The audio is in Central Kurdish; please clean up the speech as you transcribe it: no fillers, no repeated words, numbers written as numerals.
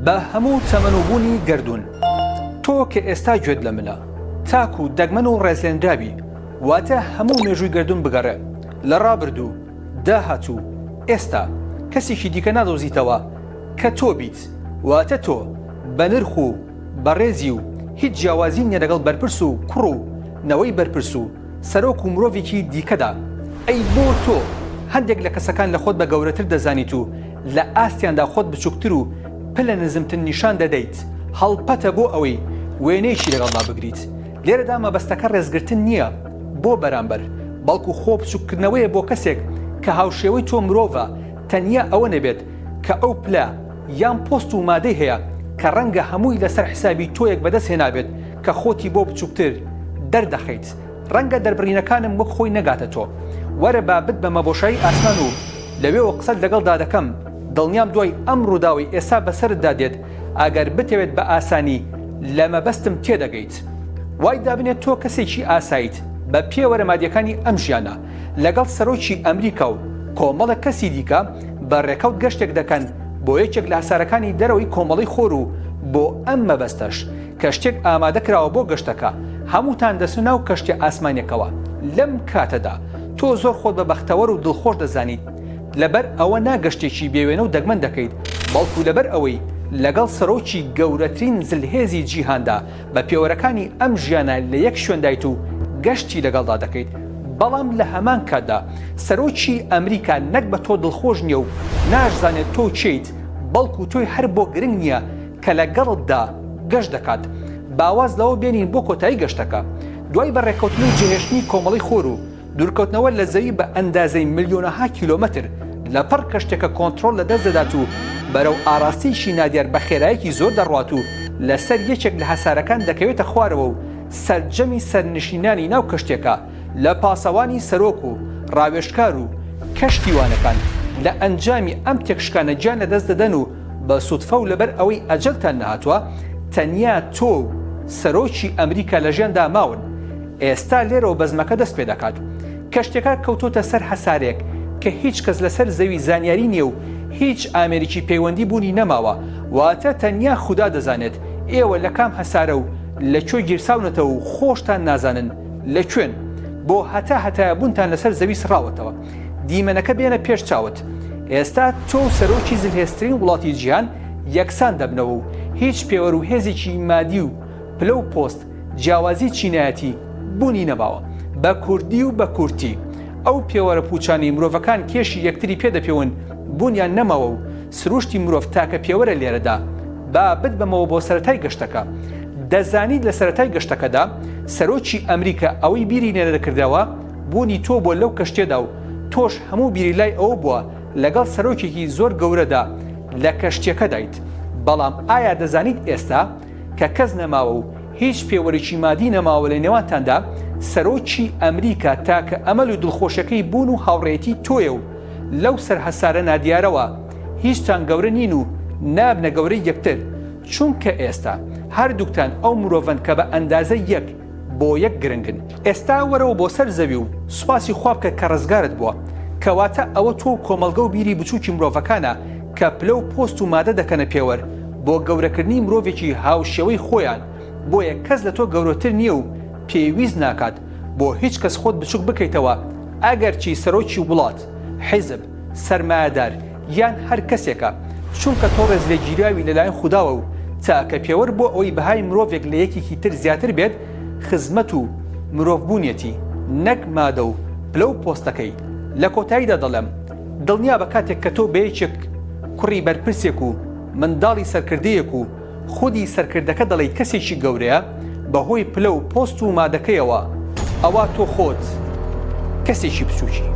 بە هەموو چەمەنوبوونی گردون تۆ کە ئێستا گوێت لە منە تاک و دەگمەن و ڕێزلێنرابی واتە هەموو مێژووی گردون بگەڕێ لە ڕابردوو داهاتوو ئێستا کەسێکی دیکە نادۆزیتەوە کە تۆ بیت واتە تۆ بە نرخ و بەڕێزی و هیچ جیاوازی نیە لەگەڵ بەرپرس و کوڕ و نەوەی بەرپرس و سەرۆک و مرۆڤێکی دیکەدا ئەی بۆ تۆ هەندێک لە کەسەکان لە خۆت بە گەورەتر دەزانیت و لە ئاستیاندا خۆت بچووکتر و پلە نزمتن نیشان دەدەیت هەڵپەتە بۆ ئەوەی وێنەیەکی لەگەڵدا بگریت لێرەدا مەبەستەکە ڕێزگرتن نییە بۆ بەرامبەر بەڵکو خۆ بچووکردنەوەیە بۆ کەسێک کە هاوشێوەی تۆ مرۆڤە تەنیا ئەوە نەبێت کە ئەو پلە یان پۆست و مادەی هەیە کە ڕەنگە هەمووی لەسەر حسابی تۆیەک بەدەست هێنابێت کە خۆتی بۆ بچووکتر دەردەخەیت ڕەنگە دەربڕینەکانم وەک خۆی نەگاتە تۆ وەرە بابت بە مەبۆشایی ئاسمان و لەوێەوە قسەت لەگەڵدا دەکەم دڵنیام دوای ئەم ڕووداوی ئێستا بەسەرتدا دێت ئەگەر بتەوێت بە ئاسانی لە مەبەستم تێدەگەیت وای دابنێت تۆ کەسێکی ئاساییت بە پێوەرە مادیەکانی ئەم ژیانە لەگەڵ سەرۆکی ئەمریکا و کۆمەڵە کەسی دیکە بە ڕێکەوت گەشتێک دەکەن بۆ یەکێک لە هەسارەکانی دەرەوەی کۆمەڵی خۆر و بۆ ئەم مەبەستەش کە شتێک ئامادەکراوە بۆ گەشتەکە هەمووتان دەسن ناو کەشتی ئاسمانێکەوە لەم کاتەدا تۆ زۆر خۆت بە بەختەوەر و دڵخۆش دەزانیت لەبەر ئەوە ناگەشتێکی بێوێنە و دەگمەن دەکەیت بەڵکو لەبەر ئەوەی لەگەڵ سەرۆکی گەورەترین زلهێزی جیهاندا بە پێوەرەکانی ئەم ژیانە لە یەک شوێندایت و گەشتی لەگەڵدا دەکەیت بەڵام لە هەمان کاتدا سەرۆکی ئەمریکا نەک بە تۆ دڵخۆش نییە و ناشزانێت تۆ چیت بەڵکو تۆی هەر بۆ گرنگ نییە کە لەگەڵتدا گەشت دەکات باواز لەوە بێنین بۆ کۆتایی گەشتەکە دوای بەڕێکەوتنی جێهێشتنی کۆمەڵی خۆر و دوورکەوتنەوە لە زەوی بە ئەندازەی ملیۆنەها کیلۆمەتر لەپەر کەشتێکە کۆنتڕۆل لەدەست دەدات و بەرەو ئاراستیشی نادیار بە خێرایەکی زۆر دەڕوات و لەسەر یەکێک لە هەسارەکان دەکەوێتە خوارەوە و سەرجەمی سەرنشینانی ناو کەشتێکە لە پاسەوانی سەرۆک و ڕاوێژکار و کەشتیوانەکان لە ئەنجامی ئەم تێکشکانە گیان لەدەست دەدەن و بە سوودفە و لەبەر ئەوەی ئەجەلتان نەهاتووە تەنیا تۆ و سەرۆکی ئەمریکا لە ژیاندا ماون ئێستا لێرەوە بەزمەکە دەست پێ دەکات کەشتێکە کەوتۆتە سەر هەسارێک کە هیچ کەس لەسەر زەوی زانیاری نییە و هیچ ئامێریکی پەیوەندی بوونی نەماوە واتە تەنیا خوددا دەزانێت ئێوە لە کام هەسارە و لەکوێ گیرساونەتەوە و خۆشتان نازانن لەکوێن بۆ هەتا بوونتان لەسەر زەوی سڕاوەتەوە دیمەنەکە بێنە پێش چاوت ئێستا تۆ سەرۆکی زلهێزترین وڵاتی جیهان یەکسان دەبنەوە و هیچ پێوەر و هێزێکی مادی و پلە و پۆست جیاوازی چینایەتی بوونی نەماوە بە کوردی و بە کورتی ئەو پێوەرە پوچانی مرۆڤەکان کێشی یەکتری پێدەپێون بوونیان نەماوە و سروشتی مرۆڤ تاکە پێوەرە لێرەدا با بت بەمەوە بۆ سەرەتای گەشتەکە دەزانیت لە سەرەتای گەشتەکەدا سەرۆکی ئەمریکا ئەوەی بیری نێرەکردەوە بوونی تۆ بۆ لەو کەشتێدا و تۆش هەموو بیری لای ئەوە بووە لەگەڵ سەرۆکێکی زۆر گەورەدا لە کەشتێکە دایت بەڵام ئایا دەزانیت ئێستا کە کەس نەماوە و هیچ پێوەرێکی مادی نەماوە لە نێوانتاندا سەرۆکی ئەمریکا تاکە ئەمەل و دڵخۆشەکەی بوون و هاوڕێتی تۆیە و لەو سەر هەسارە نادیارەوە هیچتان گەورە نین و نابنە گەورەی یەکتر چونکە ئێستا هەردووکتان ئەو مرۆڤن کە بە ئەندازە یەک بۆ یەک گرنگن ئێستا وەرەوە بۆ سەر زەوی و سوپاسی خوا بکە کە ڕزگارت بووە کەواتە ئەوە تۆ کۆمەڵگە و بیری بچووکی مرۆڤەکانە کە پلە و پۆست و مادە دەکەنە پێوەر بۆ گەورەکردنی مرۆڤێکی هاوشێوەی خۆیان بۆیە کەس لە تۆ گەورەتر نییە و پێویست ناکات بۆ هیچ کەس خۆت بچووک بکەیتەوە ئەگەرچی سەرۆکی وڵات حیزب سەرمایەدار یان هەر کەسێکە چونکە تۆ ڕێزلێگیراوی لەلایەن خودداوە و تاکە پێوەر بۆ ئەوەی بەهای مرۆڤێک لە یەکێکی تر زیاتر بێت خزمەت و مرۆڤبوونیەتی نەک مادە و پلە و پۆستەکەی لە کۆتاییدا دەڵێم دڵنیا بە کاتێک کە تۆ بەیەکێک کوڕی بەرپرسێک و منداڵی سەرکردەیەک و خودی سەرکردەکە دەڵێیت کەسێکی گەورەیە بەهۆی پلە و پۆست و مادەکەیەوە ئەوە تۆ خۆت کەسێکی بچووکی